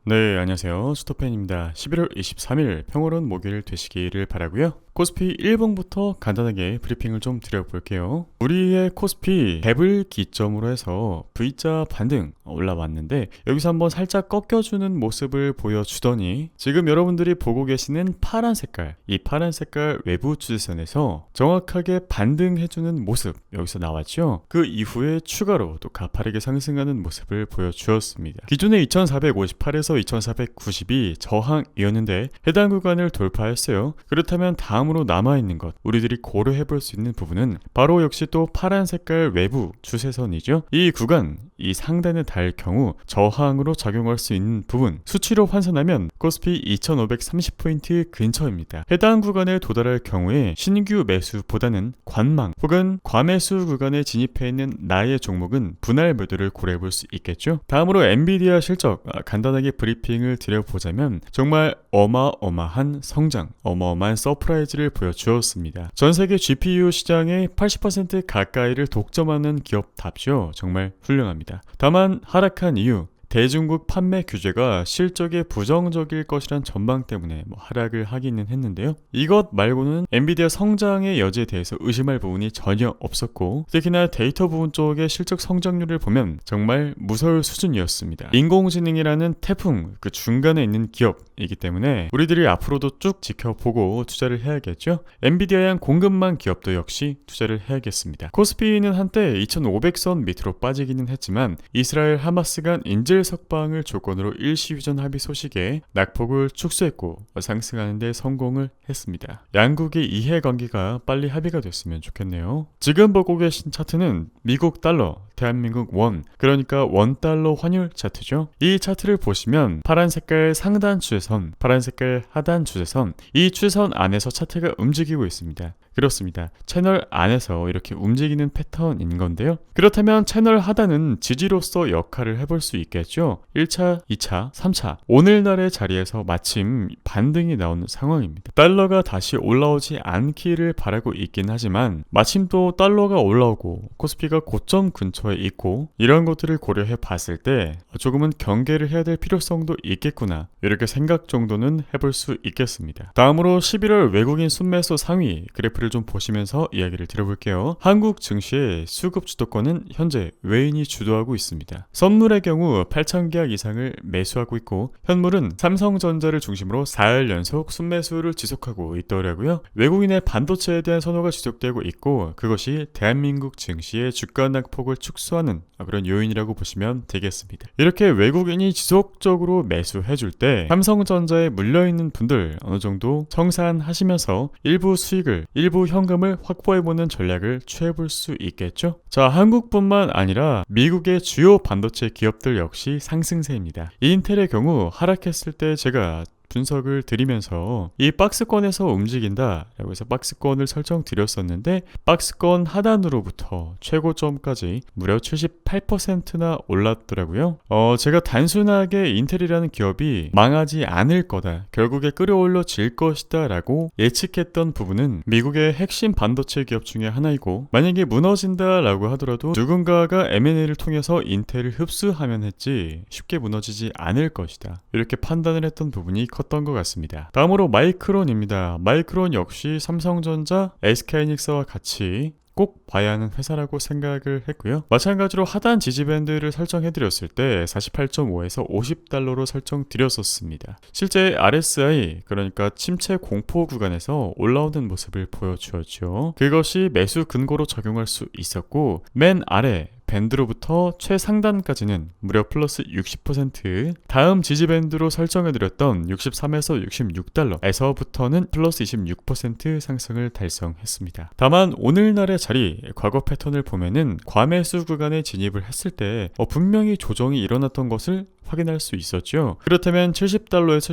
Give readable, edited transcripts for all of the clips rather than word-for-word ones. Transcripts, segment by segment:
네, 안녕하세요. 스토펜입니다. 11월 23일 평화로운 목요일 되시기를 바라고요. 코스피 1봉부터 간단하게 브리핑을 좀 드려볼게요. 우리의 코스피 갭을 기점으로 해서 V자 반등 올라왔는데 여기서 한번 살짝 꺾여주는 모습을 보여주더니 지금 여러분들이 보고 계시는 파란 색깔, 이 파란 색깔 외부 추세선에서 정확하게 반등해주는 모습 여기서 나왔죠. 그 이후에 추가로 또 가파르게 상승하는 모습을 보여주었습니다. 기존의 2458에서 2490이 저항이었는데 해당 구간을 돌파했어요. 그렇다면 다음으로 남아있는 것, 우리들이 고려해 볼 수 있는 부분은 바로 역시 또 파란 색깔 외부 추세선이죠. 이 구간, 이 상단에 닿을 경우 저항으로 작용할 수 있는 부분, 수치로 환산하면 코스피 2530포인트 근처입니다. 해당 구간에 도달할 경우에 신규 매수보다는 관망 혹은 과매수 구간에 진입해 있는 나의 종목은 분할 매도를 고려해 볼 수 있겠죠. 다음으로 엔비디아 실적 간단하게 브리핑을 드려보자면 정말 어마어마한 성장, 어마어마한 서프라이즈를 보여주었습니다. 전세계 GPU 시장의 80% 가까이를 독점하는 기업답죠. 정말 훌륭합니다. 다만 하락한 이유, 대중국 판매 규제가 실적에 부정적일 것이란 전망 때문에 하락을 하기는 했는데요. 이것 말고는 엔비디아 성장의 여지에 대해서 의심할 부분이 전혀 없었고, 특히나 데이터 부분 쪽의 실적 성장률을 보면 정말 무서울 수준이었습니다. 인공지능이라는 태풍 그 중간에 있는 기업이기 때문에 우리들이 앞으로도 쭉 지켜보고 투자를 해야겠죠. 엔비디아양 공급망 기업도 역시 투자를 해야겠습니다. 코스피는 한때 2500선 밑으로 빠지기는 했지만 이스라엘 하마스 간 인질 석방을 조건으로 일시휴전 합의 소식에 낙폭을 축소했고 상승하는 데 성공을 했습니다. 양국의 이해관계가 빨리 합의가 됐으면 좋겠네요. 지금 보고 계신 차트는 미국 달러, 대한민국 원, 그러니까 원달러 환율 차트죠. 이 차트를 보시면 파란 색깔 상단 추세선, 파란 색깔 하단 추세선, 이 추세선 안에서 차트가 움직이고 있습니다. 그렇습니다. 채널 안에서 이렇게 움직이는 패턴인 건데요. 그렇다면 채널 하단은 지지로서 역할을 해볼 수 있겠죠. 1차, 2차, 3차 오늘날의 자리에서 마침 반등이 나오는 상황입니다. 달러가 다시 올라오지 않기를 바라고 있긴 하지만 마침 또 달러가 올라오고 코스피가 고점 근처에 있고 이런 것들을 고려해 봤을 때 조금은 경계를 해야 될 필요성도 있겠구나, 이렇게 생각 정도는 해볼 수 있겠습니다. 다음으로 11월 외국인 순매수 상위 그래프를 좀 보시면서 이야기를 드려볼게요. 한국 증시의 수급 주도권은 현재 외인이 주도하고 있습니다. 선물의 경우 8,000계약 이상을 매수하고 있고 현물은 삼성전자를 중심으로 4일 연속 순매수를 지속하고 있더라고요. 외국인의 반도체에 대한 선호가 지속되고 있고 그것이 대한민국 증시의 주가 낙폭을 축소하는 그런 요인이라고 보시면 되겠습니다. 이렇게 외국인이 지속적으로 매수해줄 때 삼성전자에 물려있는 분들 어느 정도 청산하시면서 일부 수익을, 일부 현금을 확보해보는 전략을 취해볼 수 있겠죠. 자, 한국뿐만 아니라 미국의 주요 반도체 기업들 역시 상승세입니다. 인텔의 경우 하락했을 때 제가 분석을 드리면서 이 박스권에서 움직인다 라고 해서 박스권을 설정드렸었는데 박스권 하단으로부터 최고점까지 무려 78%나 올랐더라고요. 제가 단순하게 인텔이라는 기업이 망하지 않을 거다, 결국에 끌어올려질 것이다 라고 예측했던 부분은 미국의 핵심 반도체 기업 중에 하나이고, 만약에 무너진다 라고 하더라도 누군가가 M&A를 통해서 인텔을 흡수하면 했지 쉽게 무너지지 않을 것이다, 이렇게 판단을 했던 부분이 컸던 것 같습니다. 다음으로 마이크론입니다. 마이크론 역시 삼성전자, SK하이닉스와 같이 꼭 봐야 하는 회사라고 생각을 했고요. 마찬가지로 하단 지지밴드를 설정해드렸을 때 48.5에서 50달러로 설정드렸었습니다. 실제 RSI, 그러니까 침체 공포 구간에서 올라오는 모습을 보여주었죠. 그것이 매수 근거로 적용할 수 있었고, 맨 아래 밴드로부터 최상단까지는 무려 플러스 60%, 다음 지지밴드로 설정해드렸던 63에서 66달러에서부터는 플러스 26% 상승을 달성했습니다. 다만 오늘날의 자리, 과거 패턴을 보면은 과매수 구간에 진입을 했을 때 분명히 조정이 일어났던 것을 확인할 수 있었죠. 그렇다면 70달러에서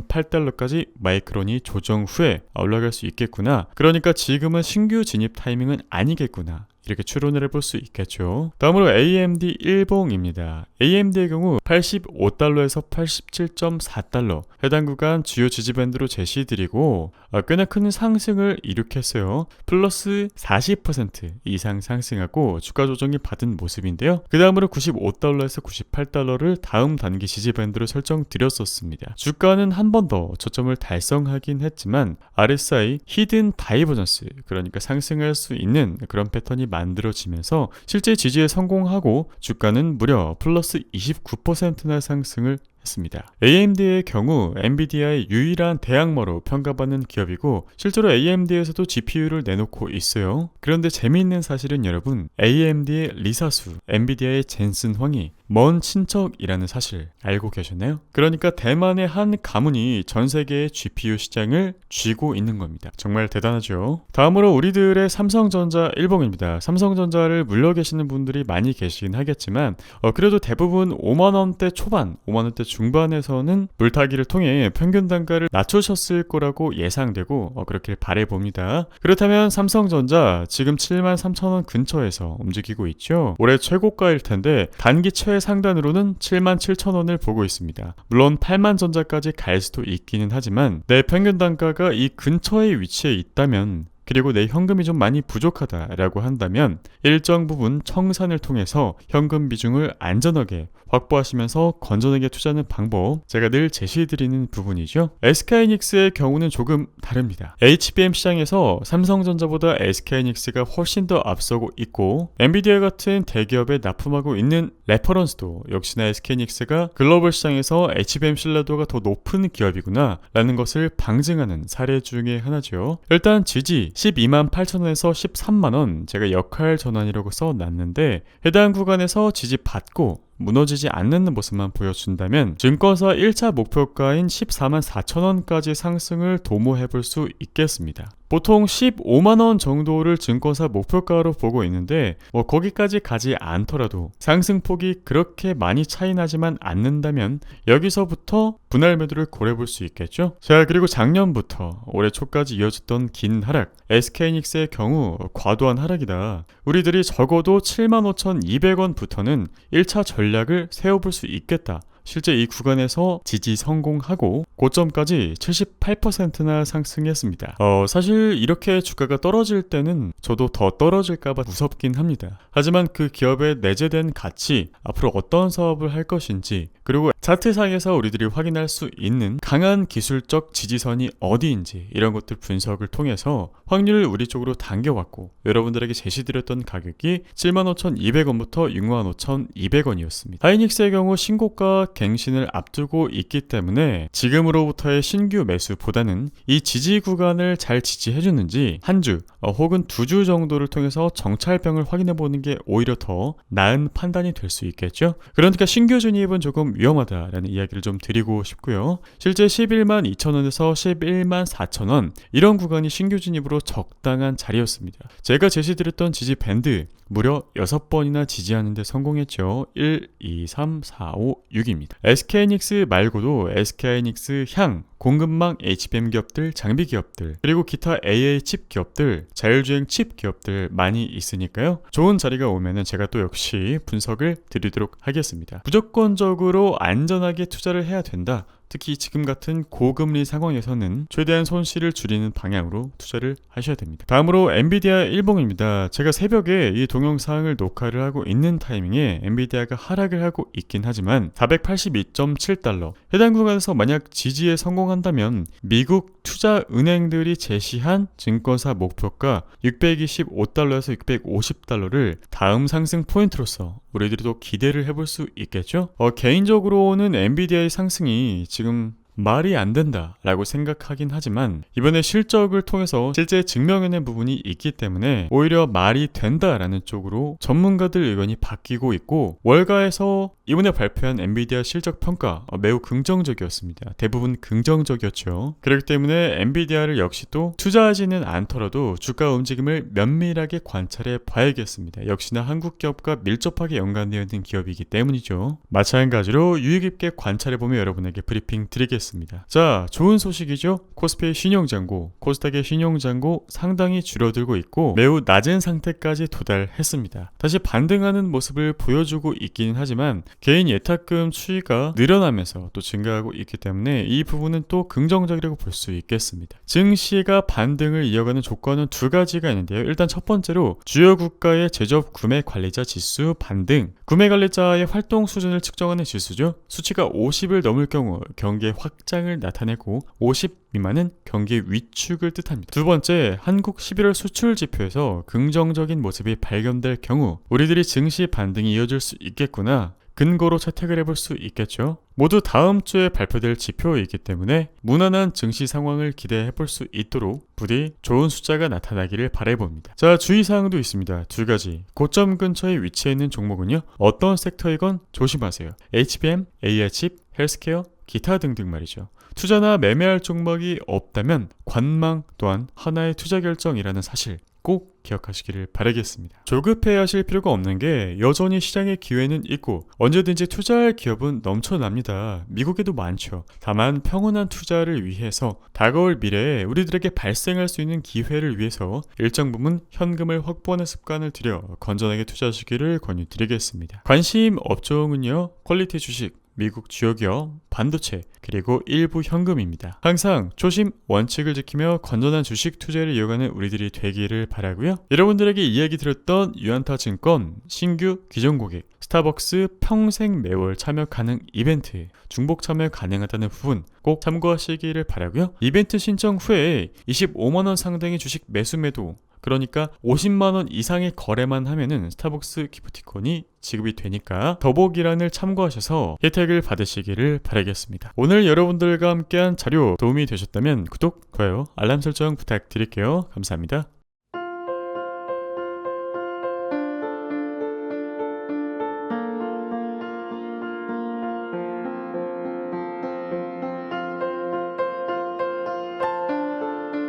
72.8달러까지 마이크론이 조정 후에 올라갈 수 있겠구나, 그러니까 지금은 신규 진입 타이밍은 아니겠구나, 이렇게 추론을 해볼 수 있겠죠. 다음으로 AMD 일봉입니다. AMD의 경우 85달러에서 87.4달러 해당 구간 주요 지지밴드로 제시드리고 꽤나 큰 상승을 이룩했어요. 플러스 40% 이상 상승하고 주가 조정이 받은 모습인데요. 그 다음으로 95달러에서 98달러를 다음 단기 지지밴드로 설정드렸었습니다. 주가는 한 번 더 저점을 달성하긴 했지만 RSI 히든 다이버전스, 그러니까 상승할 수 있는 그런 패턴이 만들어지면서 실제 지지에 성공하고 주가는 무려 플러스 29%나 상승을 했습니다. AMD의 경우 엔비디아의 유일한 대항마로 평가받는 기업이고 실제로 AMD에서도 GPU를 내놓고 있어요. 그런데 재미있는 사실은 여러분, AMD의 리사수, 엔비디아의 젠슨 황이 먼 친척이라는 사실 알고 계셨나요? 그러니까 대만의 한 가문이 전 세계의 GPU 시장을 쥐고 있는 겁니다. 정말 대단하죠. 다음으로 우리들의 삼성전자 일봉입니다. 삼성전자를 물려 계시는 분들이 많이 계시긴 하겠지만 그래도 대부분 5만원대 초반, 5만원대 중반에서는 물타기를 통해 평균 단가를 낮추셨을 거라고 예상되고 그렇게 바라봅니다. 그렇다면 삼성전자 지금 73,000원 근처에서 움직이고 있죠. 올해 최고가일 텐데 단기 최상단으로는 77,000원을 보고 있습니다. 물론 8만 전자까지 갈 수도 있기는 하지만 내 평균 단가가 이 근처에 위치해 있다면, 그리고 내 현금이 좀 많이 부족하다라고 한다면 일정 부분 청산을 통해서 현금 비중을 안전하게 확보하시면서 건전하게 투자하는 방법, 제가 늘 제시해드리는 부분이죠. SK하이닉스의 경우는 조금 다릅니다. HBM 시장에서 삼성전자보다 SK하이닉스가 훨씬 더 앞서고 있고 엔비디아 같은 대기업에 납품하고 있는 레퍼런스도 역시나 SK하이닉스가 글로벌 시장에서 HBM 신뢰도가 더 높은 기업이구나 라는 것을 방증하는 사례 중에 하나죠. 일단 지지 128,000원에서 13만원, 제가 역할 전환이라고 써놨는데 해당 구간에서 지지 받고 무너지지 않는 모습만 보여준다면 증권사 1차 목표가인 14만 4천원까지 상승을 도모해볼 수 있겠습니다. 보통 15만원 정도를 증권사 목표가로 보고 있는데 거기까지 가지 않더라도 상승폭이 그렇게 많이 차이 나지만 않는다면 여기서부터 분할 매도를 고려해볼 수 있겠죠. 자, 그리고 작년부터 올해 초까지 이어졌던 긴 하락, SK하이닉스의 경우 과도한 하락이다. 우리들이 적어도 75,200원부터는 1차 전략을 세워볼 수 있겠다. 실제 이 구간에서 지지 성공하고 고점까지 78%나 상승했습니다. 사실 이렇게 주가가 떨어질 때는 저도 더 떨어질까봐 무섭긴 합니다. 하지만 그 기업의 내재된 가치, 앞으로 어떤 사업을 할 것인지, 그리고 차트상에서 우리들이 확인할 수 있는 강한 기술적 지지선이 어디인지 이런 것들 분석을 통해서 확률을 우리 쪽으로 당겨왔고 여러분들에게 제시드렸던 가격이 75,200원부터 65,200원이었습니다. 하이닉스의 경우 신고가 갱신을 앞두고 있기 때문에 지금으로부터의 신규 매수보다는 이 지지 구간을 잘 지지해주는지 한 주 혹은 2주 정도를 통해서 정찰병을 확인해보는 게 오히려 더 나은 판단이 될 수 있겠죠. 그러니까 신규 진입은 조금 위험하다라는 이야기를 좀 드리고 싶고요. 실제 11만 2천원에서 11만 4천원 이런 구간이 신규 진입으로 적당한 자리였습니다. 제가 제시드렸던 지지 밴드 무려 6번이나 지지하는 데 성공했죠. 1, 2, 3, 4, 5, 6입니다. SK하이닉스 말고도 SK하이닉스 향, 공급망 HBM 기업들, 장비 기업들, 그리고 기타 AA 칩 기업들, 자율주행 칩 기업들 많이 있으니까요. 좋은 자리가 오면은 제가 또 역시 분석을 드리도록 하겠습니다. 무조건적으로 안전하게 투자를 해야 된다. 특히 지금 같은 고금리 상황에서는 최대한 손실을 줄이는 방향으로 투자를 하셔야 됩니다. 다음으로 엔비디아 일봉입니다. 제가 새벽에 이 동영상을 녹화를 하고 있는 타이밍에 엔비디아가 하락을 하고 있긴 하지만 482.7달러 해당 구간에서 만약 지지에 성공한다면 미국 투자은행들이 제시한 증권사 목표가 625달러에서 650달러를 다음 상승 포인트로서 우리들이 또 기대를 해볼 수 있겠죠. 개인적으로는 엔비디아의 상승이 지금 말이 안 된다라고 생각하긴 하지만 이번에 실적을 통해서 실제 증명해낸 부분이 있기 때문에 오히려 말이 된다라는 쪽으로 전문가들 의견이 바뀌고 있고 월가에서 이번에 발표한 엔비디아 실적 평가 매우 긍정적이었습니다. 대부분 긍정적이었죠. 그렇기 때문에 엔비디아를 역시 또 투자하지는 않더라도 주가 움직임을 면밀하게 관찰해 봐야겠습니다. 역시나 한국 기업과 밀접하게 연관되어 있는 기업이기 때문이죠. 마찬가지로 유의 깊게 관찰해 보며 여러분에게 브리핑 드리겠습니다. 드리겠습니다. 자, 좋은 소식이죠. 코스피의 신용잔고, 코스닥의 신용잔고 상당히 줄어들고 있고 매우 낮은 상태까지 도달했습니다. 다시 반등하는 모습을 보여주고 있긴 하지만 개인 예탁금 추이가 늘어나면서 또 증가하고 있기 때문에 이 부분은 또 긍정적이라고 볼 수 있겠습니다. 증시가 반등을 이어가는 조건은 두 가지가 있는데요. 일단 첫 번째로 주요 국가의 제조업 구매 관리자 지수 반등, 구매 관리자의 활동 수준을 측정하는 지수죠. 수치가 50을 넘을 경우 경기의 확장을 나타내고 50 미만은 경기 위축을 뜻합니다. 두 번째, 한국 11월 수출 지표에서 긍정적인 모습이 발견될 경우 우리들이 증시 반등이 이어질 수 있겠구나 근거로 채택을 해볼 수 있겠죠. 모두 다음 주에 발표될 지표이기 때문에 무난한 증시 상황을 기대해볼 수 있도록 부디 좋은 숫자가 나타나기를 바라봅니다. 자, 주의사항도 있습니다. 두 가지. 고점 근처에 위치해 있는 종목은요, 어떤 섹터이건 조심하세요. HBM, AI칩, 헬스케어, 기타 등등 말이죠. 투자나 매매할 종목이 없다면 관망 또한 하나의 투자 결정이라는 사실 꼭 기억하시기를 바라겠습니다. 조급해 하실 필요가 없는 게 여전히 시장의 기회는 있고 언제든지 투자할 기업은 넘쳐납니다. 미국에도 많죠. 다만 평온한 투자를 위해서 다가올 미래에 우리들에게 발생할 수 있는 기회를 위해서 일정 부분 현금을 확보하는 습관을 들여 건전하게 투자하시기를 권유드리겠습니다. 관심 업종은요, 퀄리티 주식, 미국 주요 기업, 반도체, 그리고 일부 현금입니다. 항상 초심, 원칙을 지키며 건전한 주식 투자를 이어가는 우리들이 되기를 바라고요. 여러분들에게 이야기 드렸던 유안타증권 신규 기존 고객, 스타벅스 평생 매월 참여 가능 이벤트, 중복 참여 가능하다는 부분 꼭 참고하시기를 바라고요. 이벤트 신청 후에 25만원 상당의 주식 매수 매도, 그러니까 50만원 이상의 거래만 하면은 스타벅스 기프티콘이 지급이 되니까 더보기란을 참고하셔서 혜택을 받으시기를 바라겠습니다. 오늘 여러분들과 함께한 자료 도움이 되셨다면 구독, 좋아요, 알람 설정 부탁드릴게요. 감사합니다.